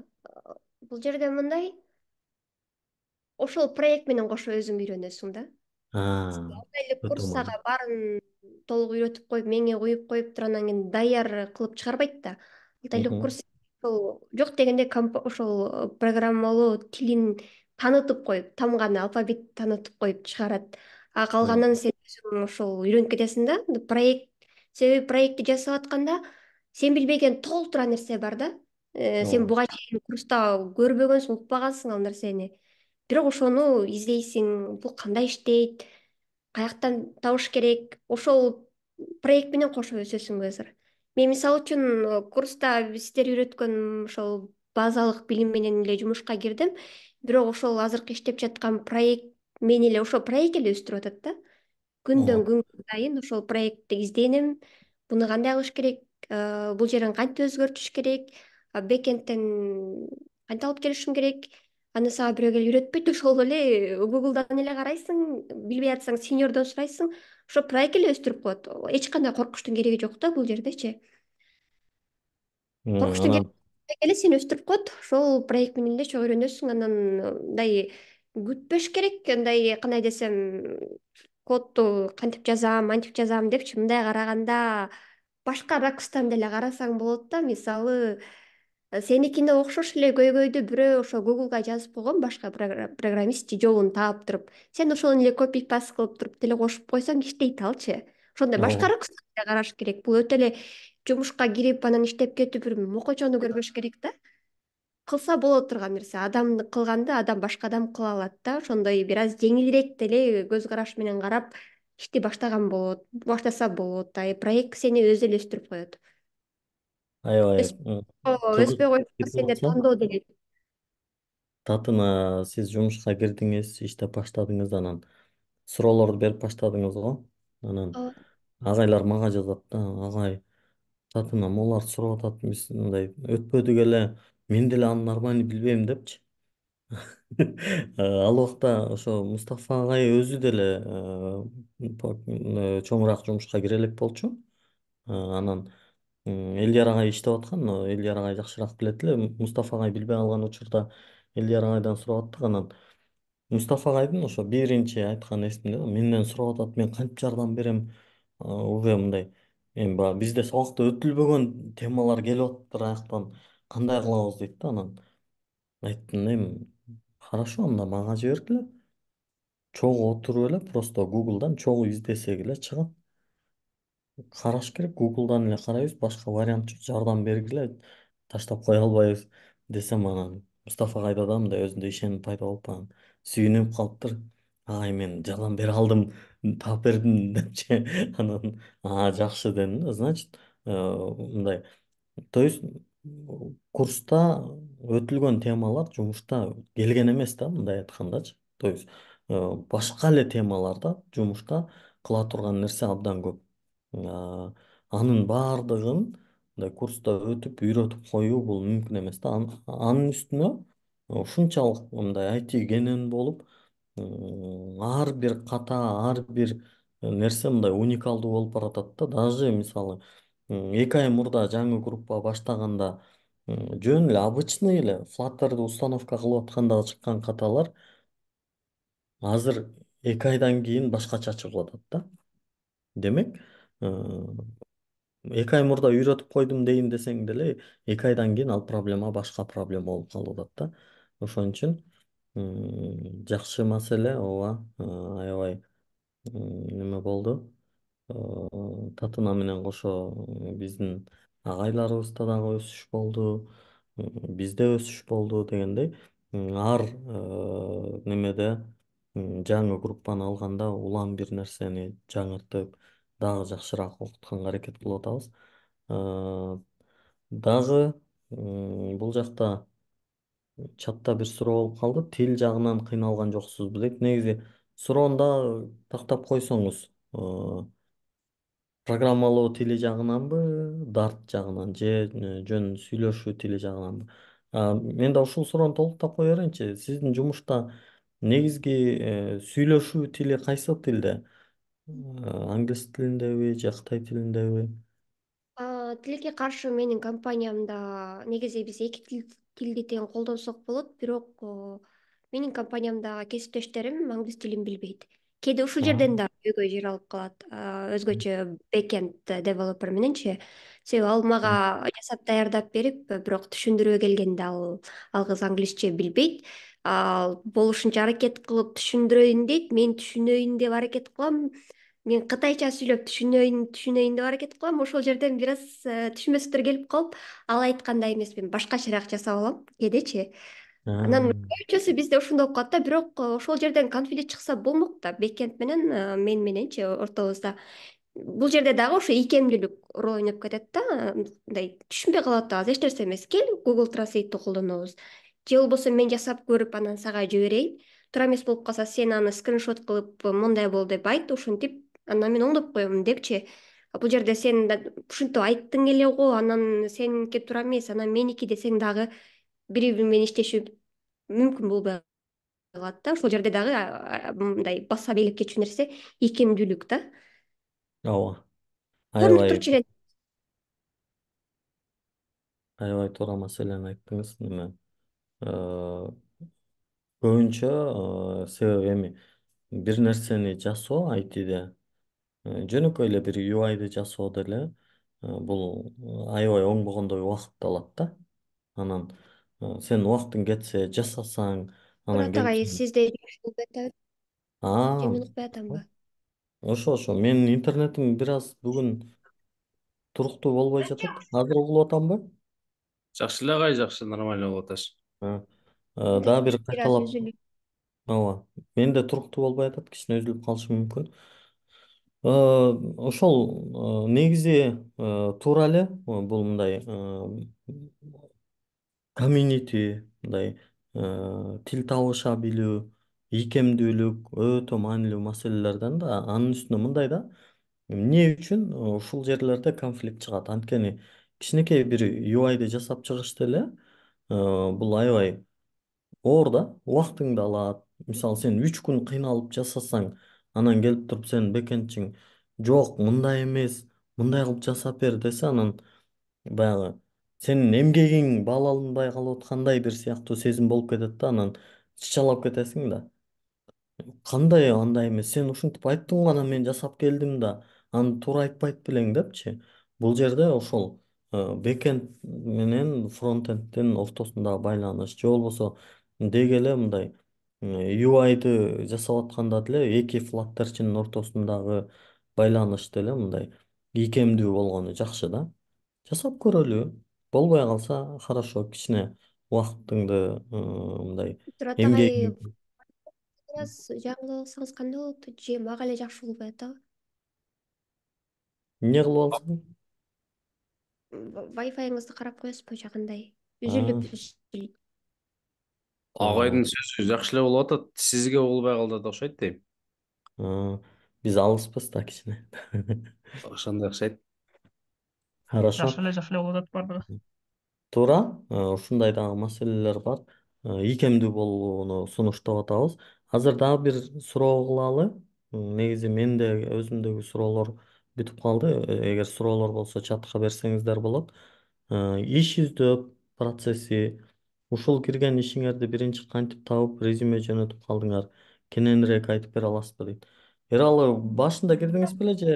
бул жерде мындай, ошол проект менен кошо өзүң үйрөнөсүң да. А, Алты айлык өтө курс сага маанилүү. баарын толук үйрөтүп коюп, меңе куюп коюптур, анан кийин даяр кылып чыгарбайт да. Алты айлык Мгм. курс ошол жок дегенде ошол программалоо тилин таанытып коюп, тамганы алфавит таанытып коюп чыгарат. А калганын сен өзүң ошол үйрөнүп кетесиң да. Себеби проектти жасап атканда сен билбеген толтура нерсе бар да. Сен Ооба. буга чейин курста көрбөгөнсүң, укпагансың ал нерсени. Бирок ошону издейсиң, бул кандай иштейт, каяктан табыш керек, ошол проект менен кошо өсөсүң азыр. Мен мисалы үчүн курста сиздер үйрөткөн ошол базалык билим менен эле жумушка кирдим, бирок ошол азыркы иштеп жаткан проект мени эле ошол проект эле өстүрүп атат да. Күндөн Ооба. күнгө сайын ошол проектти изденем, буну кандай кылыш керек, бул жерин кантип өзгөртүш керек, бекендтен кантип алып келишим керек, аны сага бирөө келип үйрөтпөйт, ошол эле гуглдан эле карайсың, билбей атсаң сеньордон сурайсың, ошо проект эле өстүрүп коет. Эч кандай коркуштун кереги жок да бул жердечи. Коркуштун Анан кереги эле сени өстүрүп коет, ошол проект менен эле чогуу үйрөнөсүң, анан мындай күтпөш керек, андай кандай десем, кодду кантип жазам, антип жазам депчи, мындай караганда башка ракурстан деле карасаң болот да. Мисалы, сеникине окшош эле көйгөйдү бирөө ошо гуглга жазып койгон, башка программист жообун таап туруп, сен ошону эле копи паст кылып туруп деле кошуп койсоң иштейт алчы. Ошондой башка ооба. ракурстан деле караш керек. Бул өтө эле жумушка кирип анан иштеп кетип бир мокочону көрбөш керек да. Кылса боло турган нерсе, адамды кылганды адам башка адам кыла алат да. Ошондой бир аз жеңилирээк деле көз караш менен карап ишти баштаган болот, баштаса болот. Проект сени өзү эле өстүрүп коет. Аябай Өспөй койсо кирди сенде болсо, тандоо делет. Татына, сиз жумушка кирдиңиз, иштеп баштадыңыз, анан суроолорду берип баштадыңыз го. Анан агайлар мага жазат да, агай, Татына, могулар сурап атат, биз мындай өтпөдүк эле, мен деле анын нормально билбейм депчи. Ал убакта ошо Мустафа агай өзү деле чоңураак жумушка кире элек болчу. Анан Элдияр агай иштеп аткан, Элдияр агай жакшыраак билет эле. Мустафа агай билбей калган учурда Элдияр агайдан сурап аттык. Анан Мустафа агайдын ошо биринчи айткан эсимде, менден сурап атат, мен кантип жардам берем, уже мындай. Эми баягы бизде сабакта өтүлбөгөн темалар келип атыптыр аяктан, кандай кылабыз дейт да. Анан айттым, эми хорошо, анда мага жибергиле. Чогуу отуруп эле просто Гуглдан чогуу издесек эле чыгат. Караш керек, Гуглдан эле карайбыз, башка вариант жок, жардам бергиле, таштап кое албайбыз десем, анан Мустафа кайда да мындай өзүндө ишеним пайда болуп анан сүйүнүп калыптыр. Ай, мен жардам бере алдым, таап бердим депчи. Анан жакшы дедим да, значит, мындай. То есть курста өтүлгөн темалар жумушта келген эмес да, мындай айткандачы. То есть башка эле темаларда жумушта кыла турган нерсе абдан көп. Э, Анын баардыгын мындай курста өтүп үйрөтүп коюу бул мүмкүн эмес да. Анын үстүнө ушунчалык мындай IT кенен болуп, ар бир ката, ар бир нерсе мындай уникалдуу болуп баратат да. Даже мисалы 2 ай мурда жаңы группа баштаганда жөн эле обычный эле Flutter'ды установка кылып атканда чыккан каталар азыр 2 айдан кийин башкача чыгып атат да. Демек, 2 ай мурда үйрөтүп койдум дейин десең деле 2 айдан кийин ал проблема башка проблема болуп калып атат да. Ошон үчүн жакшы маселе ооба, аябай неме болду. Татына менен кошо биздин агайларыбызда дагы өсүш болду, бизде өсүш болду дегендей, ар немеде жаңы группаны алганда улам бир нерсени жаңыртып, дагы жакшыраак окутканга аракет кылып атабыз. Э, Дагы бул жакта чатта бир суроо болуп калды. Тил жагынан кыйналган жоксузбу дейт. Негизи суроону тактап койсоңуз, программалоо тили жагынанбы, Dart жагынан же жөн сүйлөшүү тили жагынанбы? Мен да ушул суроону толуктап кое берейинчи. Сиздин жумушта негизги сүйлөшүү тили кайсы тилде? Англис тилиндеби же Кытай тилиндеби? Тилекке каршы менин компаниямда негизи биз эки тилди тең колдонсок болот, бирок менин компаниямдагы кесиптештерим англис тилин билбейт. Кээде ушул А, жерден да көйгөй жер алып калат, өзгөчө бэкенд девелопер мененчи. Себеби ал мага жасап даярдап берип, бирок түшүндүрүүгө келгенде ал кыз англисче билбейт. Болушунча аракет кылып түшүндүрөйүн дейт, мен түшүнөйүн деп аракет кылам. Мен кытайча сүйлөп түшүнөйүн деп аракет кылам. Ошол жерден бир аз түшүнбөстөр келип калып, ал айткандай эмес, мен башкачараак жасап алам кээдечи. Анан а, көбүнчөсү бизде ушундай болуп калат да, бирок ошол жерден конфликт чыкса болмок да, бекенд менен мен мененчи ортобузда. Бул жерде дагы ошо ийкемдүүлүк роль ойноп кетет да. Мындай түшүнбөй калып атабыз, эч нерсе эмес. Кел Google Translate'ти колдонобуз. Же болбосо мен жасап көрүп анан сага жиберейин. Туура эмес болуп калса сен аны скриншот кылып мындай болду деп айт, ушинтип анан мен оңдоп коем депчи. Бул жерде сен ушинтип айттың эле го, анан сеники туура эмес, анан меники десең дагы бири бири менен иштешүү мүмкүн болбой калат да. Ошол жерде дагы мындай баса белек кетчү нерсе ийкемдүүлүк да. ооба. Көрүнүп Аябай, турчу эле. аябай туура маселени айттыңыз. Неме? Э, Көбүнчө себеби эми бир нерсени жасоо айтиде жөнөкөй эле бир UI'ды жасоо деле бул аябай оңбогондой убакытты алат да. Анан сен убактың кетсе жасасаң, анан Мурат агай, келип сизде жумуш болбой атабы же а мен укпай атамбы? ошо менин интернетим бир аз бүгүн туруктуу болбой жатат. Азыр угулуп атамбы? Жакшы эле агай, жакшы, нормально болуп атасыз. Менде Дагы бир бир аз кайталап, үзүлүп. ооба, менде туруктуу болбой атат, кичине үзүлүп калышы мүмкүн. Ошол негизи туура эле бул мындай комьюнити, мындай тил табыша билүү, ийкемдүүлүк өтө маанилүү маселелерден да. Анын үстүнө мындай да, эмне үчүн ушул жерлерде конфликт чыгат? Анткени кичинекей бир UI'ды жасап чыгыш деле бул аябай оор да, убактыңды алат. Мисалы сен 3 күн кыйналып жасасаң, анан келип туруп сен бекенчиң жок, мындай эмес, мындай кылып жасап бер десе, анан баягы сенин эмгегиң бааланбай калып аткандай бир сыяктуу сезим болуп кетет да, анан чычалап кетесиң да. Кандай андай эмес, сен ушинтип айттың го, анан мен жасап келдим да, аны туура айтпайт белең депчи. Бул жерде ошол бэкенд менен фронтенддин ортосундагы байланыш же болбосо деги эле мындай UI'ды жасап атканда деле эки флаттерчинин ортосундагы байланыш деле мындай ийкемдүү болгону жакшы да. Жасап көрөлү. Болбой калса хорошо, кичине убактыңды мындай Мурат агай, эмгегиң бир аз жаңылып алсаңыз кандай болот? Же мага эле жакшы болбой атабы? эмне кылып алсаң? Вайфайыңызды карап коесузбу жагандай? А, Үзүлүп. а, Агайдын сөзү жакшы эле болуп атат. Сизге угулбай калды да окшойт дейм. Биз алыспыз да кичине. Ошондой окшойт. Хорошо. Жакшы эле болуп атат баардыгы. Туура, ушундай дагы маселелер бар. Ийкемдүү болууну сунуштап атабыз. Азыр дагы бир суроо кылалы. Негизи менде өзүмдөгү суроолор бүтүп калды. Эгер суроолор болсо чатка берсеңиздер болот. Иш издөө процесси, ушул кирген ишиңерди биринчи кантип табып резюме жөнөтүп калдыңар? Кененирээк айтып бере аласызбы дейт. Эралы башында кирдиңиз беле же?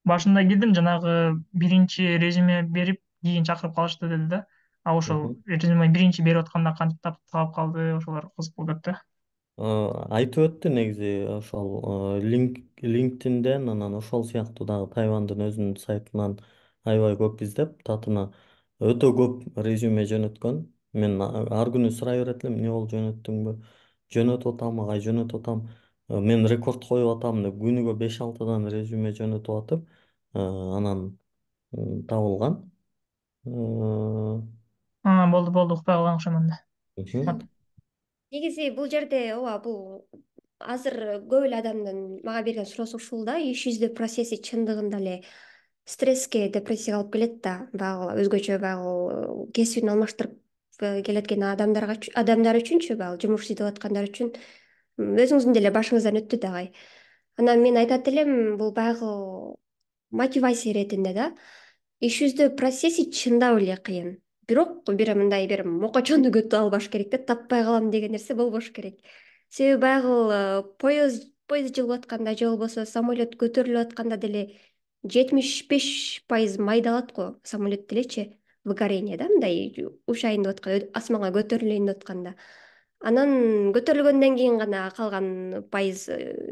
Башында кирдим, жанагы биринчи резюме берип, кийин чакырып калышты деди да. А ошол Мгм. резюме биринчи берип атканда кантип таап калды, ошолор кызык болуп кетти. Айтып өттү негизи ошол LinkedIndен анан ошол сыяктуу дагы Тайвандын өзүнүн сайтынан аябай көп издеп татына өтө көп резюме жөнөткөн. Мен ар күнү сурай берет элем, эмне болду жөнөттүңбү? Жөнөтүп атам, агай жөнөтүп атам. Мен рекорд коюп атам деп күнүгө 5-6 резюме жөнөтүп атып, анан табылган. Болду, болду, укпай калган окшойм анда. Мгм. Негизи бул жерде ооба бул азыр көп эле адамдын мага берген суроосу ушул да, иш издөө процесси чындыгында эле стресске, депрессияга алып келет да. Баягы өзгөчө баягы кесибин алмаштырып келеткен адамдар үчүнчү, баягы жумуш издеп аткандар үчүн өзүңүздүн деле башыңыздан өттү да агай. Анан мен айтат элем бул баягы мотивация иретинде да. Иш издөө процесси чындап эле кыйын. Бирок бир мындай бир мокочону күтүп албаш керек да, таппай калам деген нерсе болбош керек. Себеби баягы поезд жылып атканда же болбосо самолет көтөрүлүп атканда деле 75% майдалат го самолет делечи, выгорение да, мындай учайын деп атканда, асманга көтөрүлөйүн деп атканда. Анан көтөрүлгөндөн кийин гана калган пайыз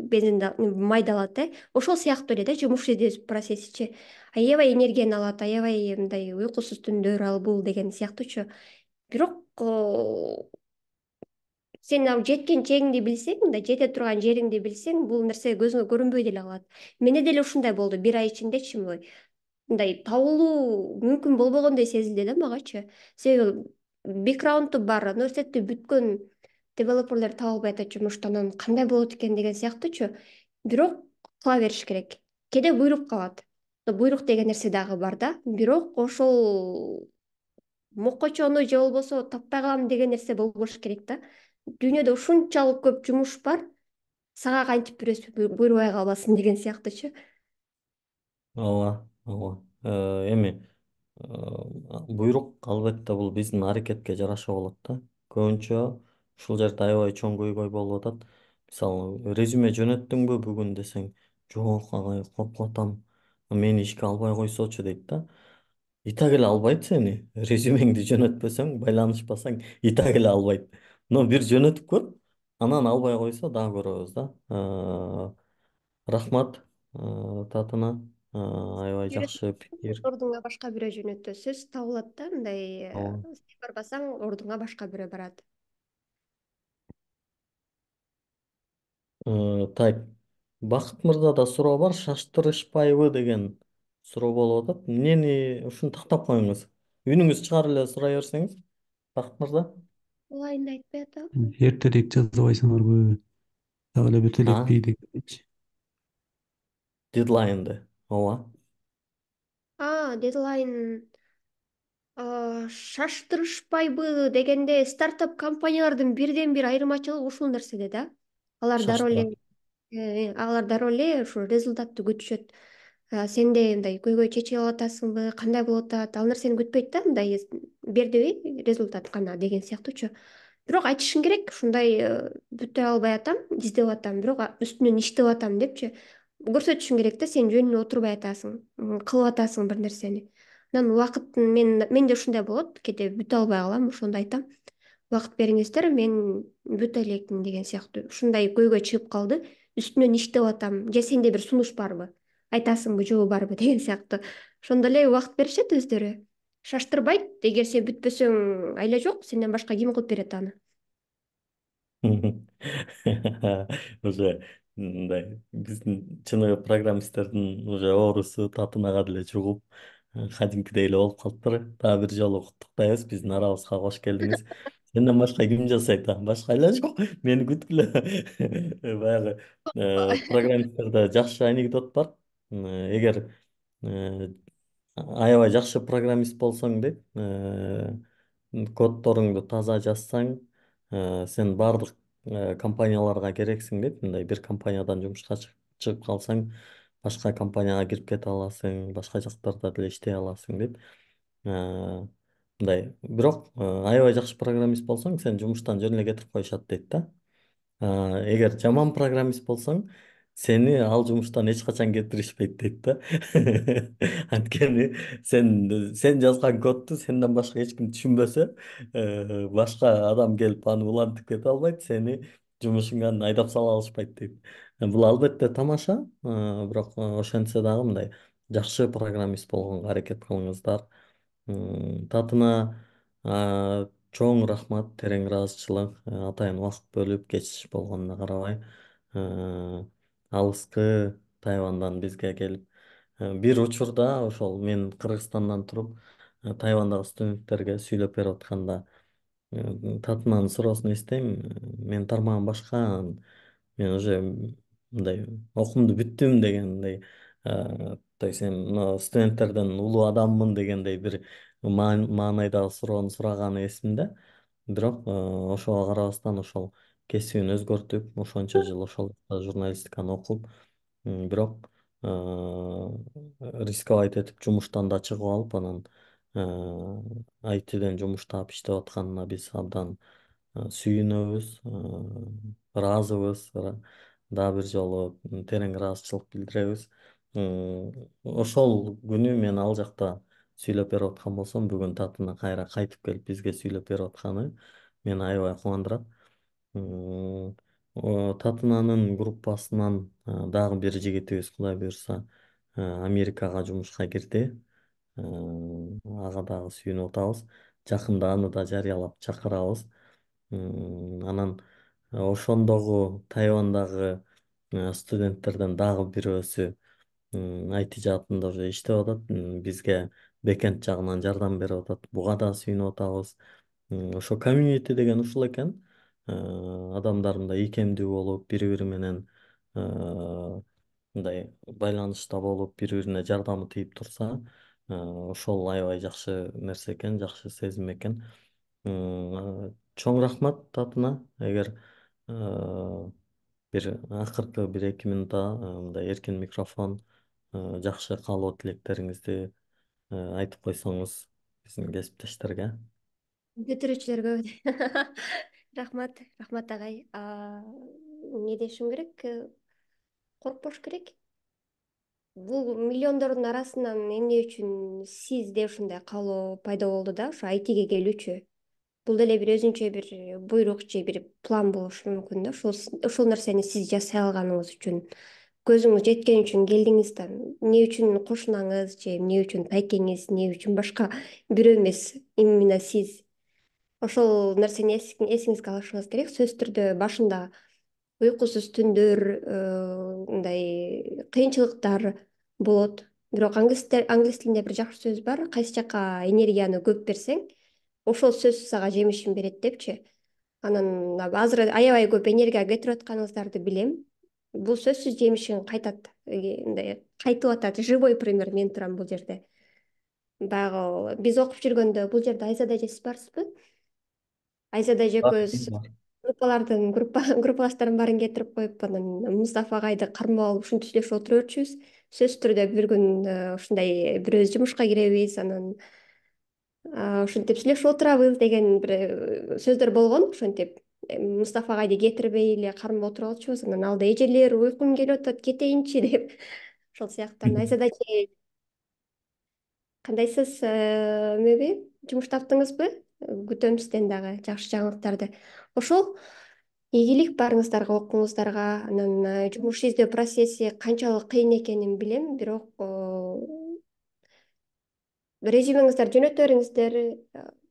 бензин майдалат ошол сыяктуу эле да жумуш издөө процессичи. Аябай энергияны алат, аябай мындай уйкусуз түндөр ал бул деген сыяктуучу. Бирок сен ал жеткен чегиңди билсең, мындай жете турган жериңди билсең, бул нерсе көзүңө көрүнбөй деле калат. Менде деле ушундай болду бир ай ичиндечи, мындай табылуу мүмкүн болбогондой сезилди да магачы. Себеби бэкграунду бар, университетти бүткөн девелоперлер таба албай атат жумушту, анан кандай болот экен деген сыяктуучу. Бирок кыла бериш керек. Кээде буйрук калат. Буйрук деген нерсе дагы бар да. Бирок ошол мокочону же болбосо таппай калам деген нерсе болбош керек да. Дүйнөдө ушунчалык көп жумуш бар, сага кантип бирөөсү буйрубай калбасын деген сыяктуучу. Ооба, ооба. Эми буйрук албетте бул биздин аракетке жараша болот да. Көбүнчө ушул жерде аябай чоң көйгөй болуп атат. Мисалы, резюме жөнөттүңбү бүгүн десең, жок агай коркуп атам. Мени ишке албай койсочу дейт да. И так эле албайт сени. Резюмеңди жөнөтпөсөң, байланышпасаң, и так эле албайт. Но бир жөнөтүп көр, анан албай койсо дагы көрөбүз да. Рахмат татына. Аябай жакшы пикир. Ордуңа башка бирөө жөнөттү. Сөз табылат да, мындай Ооба. сен барбасаң ордуңа башка бирөө барат. Так, Бакыт мырзада суроо бар, шаштырышпайбы деген суроо болуп атат. Эмнени ушуну тактап коюңуз. Үнүңүз чыгарып эле сурай берсеңиз, Бакыт мырза. Булайында айтпай атабы? Эртерээк жазбайсыңарбы? Дагы эле бүтө А, элекпи дегенчи. дедлайнды. Ооба. Дедлайн шаштырышпайбы дегенде стартап компаниялардын бирден бир айырмачылыгы ушул нерседе да. Алар дароо эле Шаштырат. алар дароо эле ушул результатты күтүшөт. Сенде мындай көйгөй чечип алып атасыңбы, кандай болуп атат, ал нерсени күтпөйт да, мындай бердиби результат кана деген сыяктуучу. Бирок айтышың керек, ушундай бүтө албай атам, издеп атам, бирок үстүнөн иштеп атам депчи. Көрсөтүшүң керек да, сен жөнүнө отурбай атасың, кылып атасың бир нерсени. Анан убакыттын менде ушундай болот, кээде бүтө албай калам, ошондо айтам. Убакыт бериңиздер, мен бүтө элекмин деген сыяктуу. Ушундай көйгөй чыгып калды, үстүнөн иштеп атам, же сенде бир сунуш барбы? Айтасыңбы, жобо барбы деген сыяктуу. Ошондо эле убакыт беришет өздөрү. Шаштырбайт, эгер сен бүтпөсөң, айла жок, сенден башка ким кылып берет аны? Уже мындай биздин чыныгы программисттердин уже оорусу татынага деле жугуп, кадимкидей эле болуп калыптыр. Дагы бир жолу куттуктайбыз, биздин арабызга кош келдиңиз. Сенден башка ким жасайт? Башка айла жок. Мени күткүлө. Баягы программисттерде жакшы анекдот бар. Эгер э, аябай жакшы программист болсоң дейт, коддоруңду таза жазсаң, Сен бардык компанияларга керексиң дейт. Мындай бир компаниядан жумушка чыгып калсаң, башка компанияга кирип кете аласың, башка жактарда деле иштей аласың дейт. Мындай бирок аябай жакшы программист болсоң, сен жумуштан жөн эле кетирип коюшат дейт да. Эгер жаман программист болсоң, сени ал жумуштан эч качан кетиришпейт дейт да. Анткени сен жазган кодду сенден башка эч ким түшүнбөсө, башка адам келип аны улантып кете албайт, сени жумушуңан айдап сала алышпайт дейт. Бул албетте тамаша, бирок ошентсе дагы мындай жакшы программист болгонго аракет кылыңыздар. Татына чоң рахмат, терең ыраазычылык. Атайын убакыт бөлүп, кеч болгонуна карабай, алыскы Тайвандан бизге келип, бир учурда ошол мен Кыргызстандан туруп, Тайвандагы студенттерге сүйлөп берип атканда, татынанын суроосун эстейм, мен тармагым башка, мен уже мындай окуумду бүттүм дегендей, то есть мен мына студенттерден улуу адаммын дегендей бир маанайдагы суроону сураганы эсимде. Бирок ошого карабастан ошол кесибин өзгөртүп, ошончо жыл ошол журналистиканы окуп, бирок рисковать этип жумуштан да чыгып алып, анан айтиден жумуш таап иштеп атканына биз абдан сүйүнөбүз, ыраазыбыз. Дагы бир жолу терең ыраазычылык билдиребиз. Ошол күнү мен ал жакта сүйлөп берип аткан болсом, бүгүн татына кайра кайтып келип бизге сүйлөп берип атканы мени аябай кубандырат. Татынанын группасынан дагы бир жигитибиз, Кудай буюрса, Америкага жумушка кирди. Ага дагы сүйүнүп атабыз. Жакында аны да жарыялап чакырабыз. Анан ошондогу Тайвандагы студенттерден дагы бирөөсү IT жаатында уже иштеп атат. Бизге бекенд жагынан жардам берип атат. Буга да сүйүнүп атабыз. Ошо комьюнити деген ушул экен. Адамдар мындай ийкемдүү болуп, бири бири менен мындай байланышта болуп, бири бирине жардамы тийип турса, ошол аябай жакшы нерсе экен, жакшы сезим экен. Чоң рахмат татына. Эгер бир акыркы бир 2 минутта мындай эркин микрофон, жакшы каалоо тилектериңизди айтып койсоңуз биздин кесиптештерге. Бүтүрүүчүлөргө рахмат, рахмат агай. Не дешим керек? Коркпош керек. Бул миллиондордун арасынан эмне үчүн сизде ушундай каалоо пайда болду да, ошо айтиге келүүчү? Бул деле бир өзүнчө бир буйрук же бир план болушу мүмкүн да. Ушул нерсени сиз жасай алганыңыз үчүн, көзүңүз жеткен үчүн келдиңиз да. Эмне үчүн кошунаңыз же эмне үчүн тайкеңиз, эмне үчүн башка бирөө эмес, именно сиз? Ошол нерсени эсиңизге алышыңыз керек. Сөзсүз түрдө башында уйкусуз түндөр, мындай кыйынчылыктар болот. Бирок англис тилинде бир жакшы сөз бар: кайсы жака энергияны көп берсең, ошол сөз сага жемишин берет депчи. Анан азыр аябай көп энергия кетирип атканыңыздарды билем. Бул сөзсүз жемишин кайтат, мындай кайтып атат. Живой пример мен турам бул жерде. Баягы биз окуп жүргөндө бул жерде Айзада эже сиз барсызбы? Айзада эже экөөбүз группалаштардын баарын кетирип коюп, анан Мустафа агайды кармап алып ушинтип сүйлөшүп отура берчүбүз. Сөзсүз түрдө бир күн ушундай бирөөбүз жумушка киребиз, анан ушинтип сүйлөшүп отурабыз деген бир сөздөр болгон. Ошентип Мустафа агайды кетирбей эле кармап отуруп алчубуз. Анан ал да: эжелер, уйкум келип атат, кетейинчи деп. Ошол сыяктуу Айзада эже, кандайсыз, эмеби, жумуш таптыңызбы? Күтөм сизден дагы жакшы жаңылыктарды. Ошол ийгилик баарыңыздарга, окууңуздарга. Анан жумуш издөө процесси канчалык кыйын экенин билем, бирок резюмеңиздерди жөнөтө бериңиздер,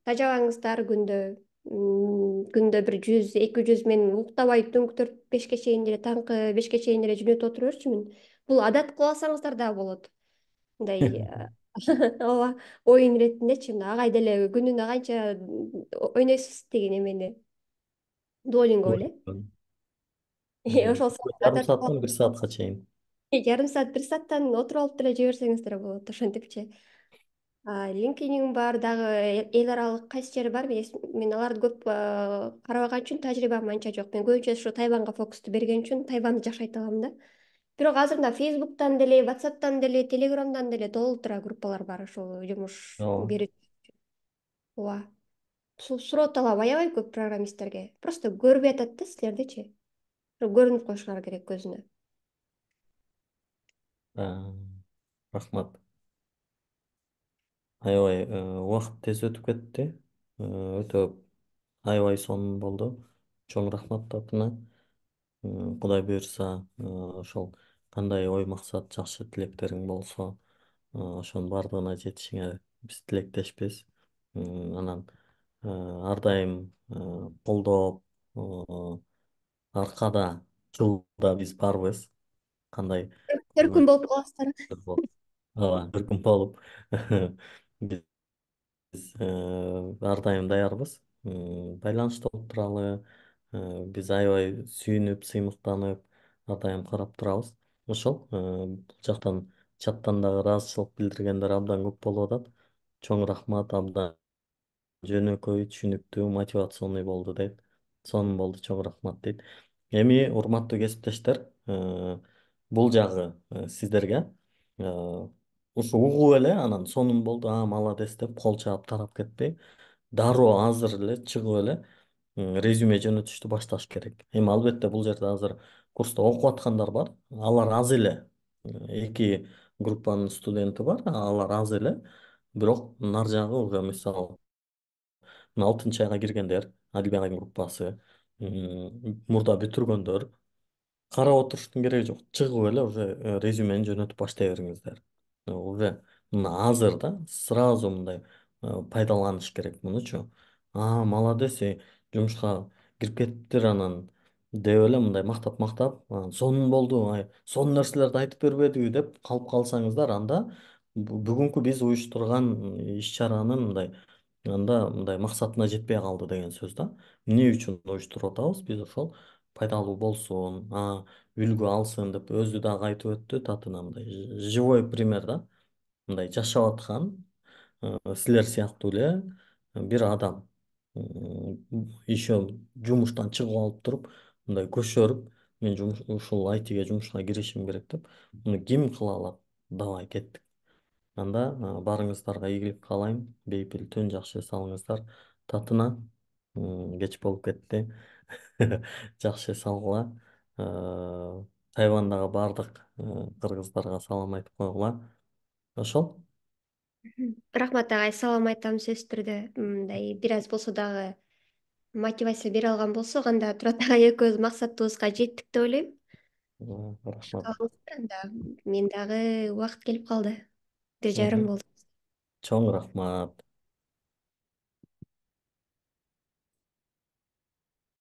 тажабаңыздар күндө. Күндө бир 100-200 мен уктабай түнкү 4-5ке чейин деле, таңкы 5ке чейин деле жөнөтүп отура берчүмүн. Бул адат кылып алсаңыздар дагы болот. Мындай ооба, оюн иретиндечи. Мына агай деле күнүнө канча ойнойсуз деген эмени, дуолинго эле. Ошол Жарым сааттан 1 саатка чейин. жарым саат, 1 сааттан отуруп алып деле жиберсеңиздер болот, ошентипчи. LinkedIn бар, дагы эл аралык кайсы жери бар? Мен аларды көп карабаган үчүн тажрыйбам анча жок. Мен көбүнчө ушу Тайванга фокусту берген үчүн Тайванды жакшы айта алам да. Бирок азыр мына Facebook'тан деле, WhatsApp'тан деле, Telegram'дан деле толтура группалар бар ушул жумуш Ооба. берүү. Ооба. Суроо алам аябай көп программисттерге. Просто көрбөй атат да силердичи. Көрүнүп коюшуңар керек көзүнө. Рахмат. Аябай убакыт тез өтүп кетти. Өтө аябай сонун болду. Чоң рахмат татына. Кудай буюрса, ошол кандай ой максат, жакшы тилектериң болсо, ошонун баардыгына жетишиңе биз тилектешпиз. Анан ар дайым колдоп, аркада, тылда биз барбыз. Кандай Төркүн болуп каласыздар. ооба, бир күн болуп биз ар дайым даярбыз. Байланышта болуп туралы. Биз аябай сүйүнүп, сыймыктанып, ар дайым карап турабыз. Ошол бул жактан чаттан дагы ыраазычылык билдиргендер абдан көп болуп атат. Чоң рахмат, абдан жөнөкөй, түшүнүктүү, мотивационный болду дейт. Сонун болду, чоң рахмат дейт. Эми урматтуу кесиптештер, бул жагы сиздерге ушу угуп эле анан сонун болду, молодец деп кол чаап тарап кетпей, дароо азыр эле чыгып эле резюме жөнөтүштү башташ керек. Эми албетте бул жерде азыр курста окуп аткандар бар. Алар аз эле. Эки группанын студенти бар, алар аз эле. Бирок нар жагы уже мисалы 6 айга киргендер, Адилбек айдын группасы, мурда бүтүргөндөр, карап отуруштун кереги жок. Чыгып эле уже резюмени жөнөтүп баштай бериңиздер. Уже мына азыр да сразу мындай пайдаланыш керек мунучу. Молодец, жумушка кирип кетиптир анан деп эле мындай мактап, сонун болду, сонун нерселерди айтып бербедиби деп калып калсаңыздар, анда бүгүнкү биз уюштурган иш-чаранын мындай максатына жетпей калды деген сөз да. Эмне үчүн уюштуруп атабыз? Биз ошол пайдалуу болсун, үлгү алсын деп өзү дагы айтып өттү татына, мындай живой пример да. Мындай жашап аткан силер сыяктуу эле бир адам еще жумуштан чыгып алып туруп мындай көшөрүп, мен ушул айтиге жумушка киришим керек деп, муну ким кыла алат? Давай кеттик. Анда барыңыздарга ийгилик каалайм. Бейпил түн, жакшы эс алыңыздар. Татына кеч болуп кетти. Жакшы эс алгыла. Тайвандагы баардык кыргыздарга салам айтып койгула. Ошол. Рахмат агай, салам айтам сөзсүз түрдө. Мындай бир аз болсо дагы мотивация бере алган болсок, анда Турат агай экөөбүз максатыбызга жеттик деп ойлойм. Рахмат. Анда мен дагы убакыт келип калды. 1 жарым болду. Чоң рахмат.